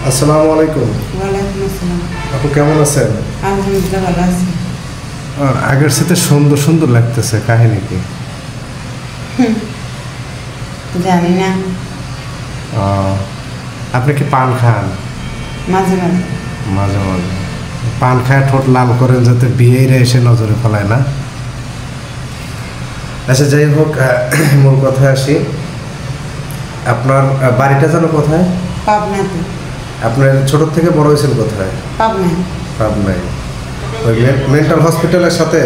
আসসালামু আলাইকুম। ওয়ালাইকুম আসসালাম। আপু কেমন আছেন? আলহামদুলিল্লাহ ভালো আছি। আগের সাথে সুন্দর সুন্দর লাগতেছে, কাহিনী কি? জানি না, আপনি কি পান খান? মাঝে মাঝে। মাঝে মাঝে পান খায় ঠোঁট লাল করেন যাতে বিয়েরা এসে নজরে ফেলায় না। আচ্ছা, যাই হোক, মূল কথায় আসি। আপনার বাড়িটা যেন কোথায়? পাবনাতে। আপনার ছোট থেকে বড় হয়েছেন কোথায়? পাবনায়। পাবনায়। ওই মেন্টাল হসপিটালের সাথে?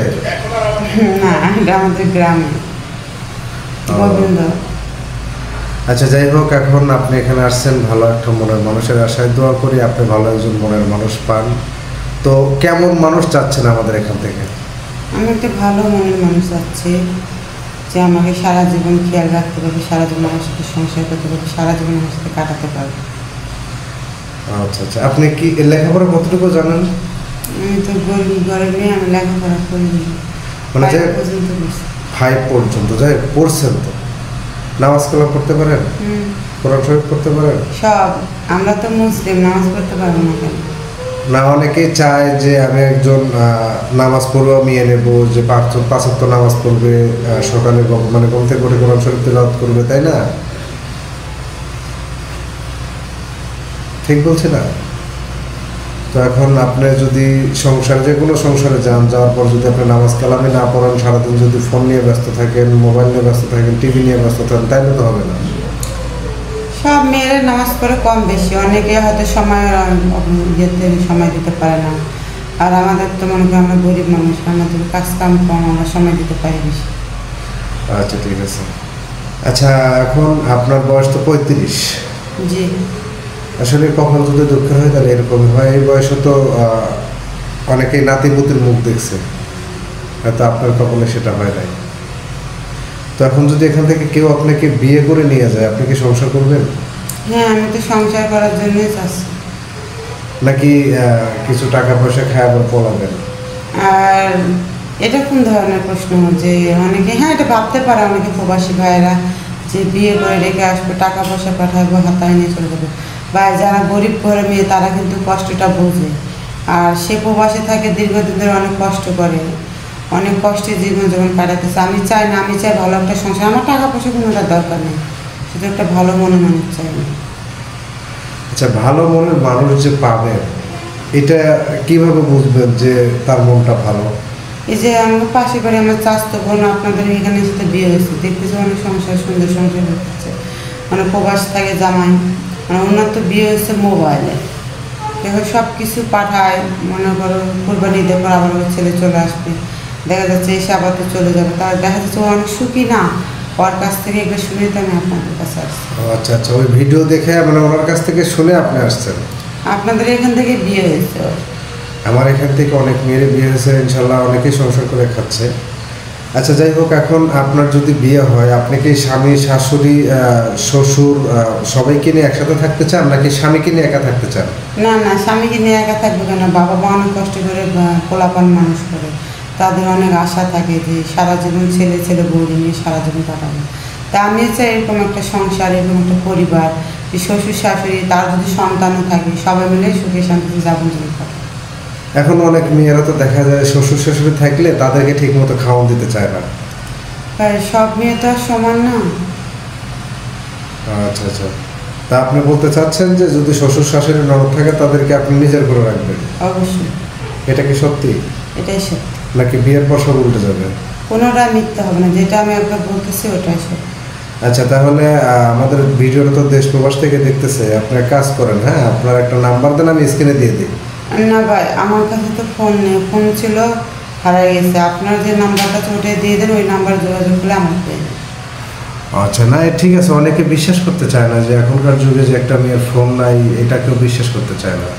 না, এটা আমাদের গ্রামে গোবিন্দ। আচ্ছা, যাই হোক, এখন আপনি এখানে আসছেন ভালো একটা মনের মানুষের আশায়। দোয়া করি আপনি ভালো একজন মনের মানুষ পান। তো কেমন মানুষ চাচ্ছেন আমাদের এখান থেকে? আমি একটা ভালো মনের মানুষ আছে, যে আমাকে সারা জীবন খেয়াল রাখতে পারবে, সারা জীবন আমার সাথে সংসার করতে পারবে, সারা জীবন আমার সাথে কাটাতে পারবে। আচ্ছা আচ্ছা, আপনি কি লেখাপড়া কতটুকু জানেন? আমি তো গরিব ঘরে মেয়ে, আমি লেখাপড়া করিনি, মানে যে 5 পর্যন্ত করছি। 5 পর্যন্ত যাই পড়ছেন, তো নামাজ কালাম পড়তে পারেন? কোরআন শরীফ পড়তে পারেন? সব। আমরা তো মুসলিম, নামাজ পড়তে পারবো না কেন? না, অনেকেই চায় যে আমি একজন নামাজ পড়বো, আমি নেব যে 5 ওয়াক্ত নামাজ পড়বে, সকালে মানে ঘুম থেকে উঠে কোরআন শরীফ তেলাওয়াত করবে, তাই না? ঠিক বলছি না? তো এখন আপনি যদি যে কোনো সংসারে যাওয়ার পর যদি আপনি নামাজ কালামে না পড়েন, সারাদিন যদি ফোন নিয়ে ব্যস্ত থাকেন, মোবাইল নিয়ে ব্যস্ত থাকেন, টিভি নিয়ে ব্যস্ত থাকেন, তাইলে তো হবে না। সব মেয়েরা নামাজ পড়ে কম বেশি, অনেকে হয়তো সময় দিতে পারে না। আর আমাদের তো মনে করি আমরা গরিব মানুষ, আমাদের কাজ কাম কম, আমরা সময় দিতে পারি বেশি। আচ্ছা, ঠিক আছে। আচ্ছা, এখন আপনার বয়স তো 35। জি। আসলে কখন যদি দুঃখের হয় তাহলে এরকম হয়। এই বয়সে তো অনেকেই নাতিপুতির মুখ দেখছে, হয়তো আপনার কখনো সেটা হয় নাই। তো এখন যদি এখান থেকে কেউ আপনাকে বিয়ে করে নিয়ে যায়, আপনি কি সংসার করবেন? হ্যাঁ, আমি তো সংসার করার জন্যই চাচ্ছি। নাকি কিছু টাকা পয়সা খায় আবার পলাবেন? আর এটা কোন ধরনের প্রশ্ন, যে অনেকে, হ্যাঁ এটা ভাবতে পারে অনেকে প্রবাসী ভাইয়েরা, যে বিয়ে করে রেখে আসবে, টাকা পয়সা পাঠাবো, হাতায় নিয়ে চলে যাবে। বা যারা গরিব ঘরে মেয়ে, তারা কিন্তু কষ্টটা বোঝে। আর সে প্রবাসে থাকে দীর্ঘদিন ধরে, অনেক কষ্ট করে, অনেক কষ্টে জীবন কাটাতেছে। আমি চাই না, আমি চাই ভালো একটা সংসার। আমার টাকা পয়সা কোনোটা দরকার নেই, শুধু একটা ভালো মনের মানুষ চাই। আচ্ছা, ভালো মনের মানুষ যে পাবেন, এটা কিভাবে বুঝবেন যে তার মনটা ভালো? এই যে আমার পাশে বাড়ি আমার চাচাতো বোন, আপনাদের এখানে সাথে বিয়ে হয়েছে, দেখতেছে অনেক সংসার, সুন্দর সংসার হচ্ছে, মানে প্রবাস থাকে জামাই, মানে ওনার তো বিয়ে হয়েছে মোবাইলে, দেখো সব কিছু পাঠায়, মনে করো কোরবানি ঈদের পর আবার ওর ছেলে চলে আসবে, দেখা যাচ্ছে এসে আবার তো চলে যাবে, তার দেখা যাচ্ছে ও অনেক সুখী না। ওর কাছ থেকে এগুলো শুনে তো আমি আপনাদের কাছে আসছি। আচ্ছা আচ্ছা, ওই ভিডিও দেখে মানে ওনার কাছ থেকে শুনে আপনি আসছেন? আপনাদের এখান থেকে বিয়ে হয়েছে ওর। আমার এখান থেকে অনেক মেয়ের বিয়ে হয়েছে, ইনশাল্লাহ অনেকেই সংসার করে খাচ্ছে। আচ্ছা, যাই হোক, এখন আপনার যদি বিয়ে হয়, আপনি কি স্বামী, শাশুড়ি, শ্বশুর সবাইকে নিয়ে একসাথে থাকতে চান, নাকি স্বামীকে নিয়ে একা থাকতে চান? না না, স্বামীকে নিয়ে একা থাকবে কেন? বাবা মা অনেক কষ্ট করে পোলাপান মানুষ করে, তাদের অনেক আশা থাকে যে সারা জীবন ছেলে বউরি নিয়ে সারা জীবন কাটাবো। তা আমি চাই এরকম একটা সংসার, এরকম একটা পরিবার, যে শ্বশুর শাশুড়ি, তার যদি সন্তানও থাকে, সবাই মিলে সুখে শান্তিতে যাপন জীবন কাটাবে। এখন অনেক মেয়েরা তো দেখা যায় শ্বশুর শাশুড়ি থাকলে তাদেরকে ঠিক মতো খাওয়ান দিতে চায় না। তাই সব মেয়ে তো আর সমান না। আচ্ছা আচ্ছা, তা আপনি বলতে চাচ্ছেন যে যদি শ্বশুর শাশুড়ি নরক থাকে, তাদেরকে আপনি নিজের করে রাখবেন? অবশ্যই। এটা কি সত্যি, এটাই সত্যি। নাকি বিয়ের পর সব উল্টে যাবে? কোনোটা মিথ্যা হবে না, যেটা আমি একবার বলতেছি ওটাই সত্যি। আচ্ছা, তাহলে আমাদের ভিডিওটা তো দেশ প্রবাস থেকে দেখতেছে, আপনি এক কাজ করেন, হ্যাঁ, আপনার একটা নাম্বার দেন, আমি স্ক্রিনে দিয়ে দিই। না ভাই, আমার কাছে তো ফোন নেই, ফোন ছিল হারাই গেছে। আপনার যে নাম্বারটা আছে ওটাই দিয়ে দেন, ওই নাম্বার যোগাযোগ করলে আমার পেয়ে যাবেন। আচ্ছা, না ঠিক আছে, অনেকে বিশ্বাস করতে চায় না যে এখনকার যুগে যে একটা মেয়ের ফোন নাই, এটা কেউ বিশ্বাস করতে চায় না।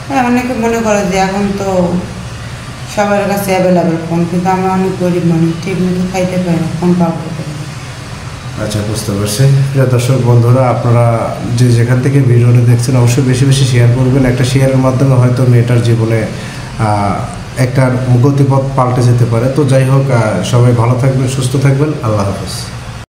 হ্যাঁ, অনেকে মনে করে যে এখন তো সবার কাছে অ্যাভেলেবেল ফোন, কিন্তু আমরা অনেক গরিব মানুষ, ঠিক মতো খাইতে পারি না, ফোন পাবো কোথায়? আচ্ছা, বুঝতে পারছি। প্রিয় দর্শক বন্ধুরা, আপনারা যে যেখান থেকে ভিডিওটা দেখছেন, অবশ্যই বেশি বেশি শেয়ার করবেন। একটা শেয়ারের মাধ্যমে হয়তো মেয়েটার জীবনে একটা গতিপথ পাল্টে যেতে পারে। তো যাই হোক, সবাই ভালো থাকবেন, সুস্থ থাকবেন। আল্লাহ হাফেজ।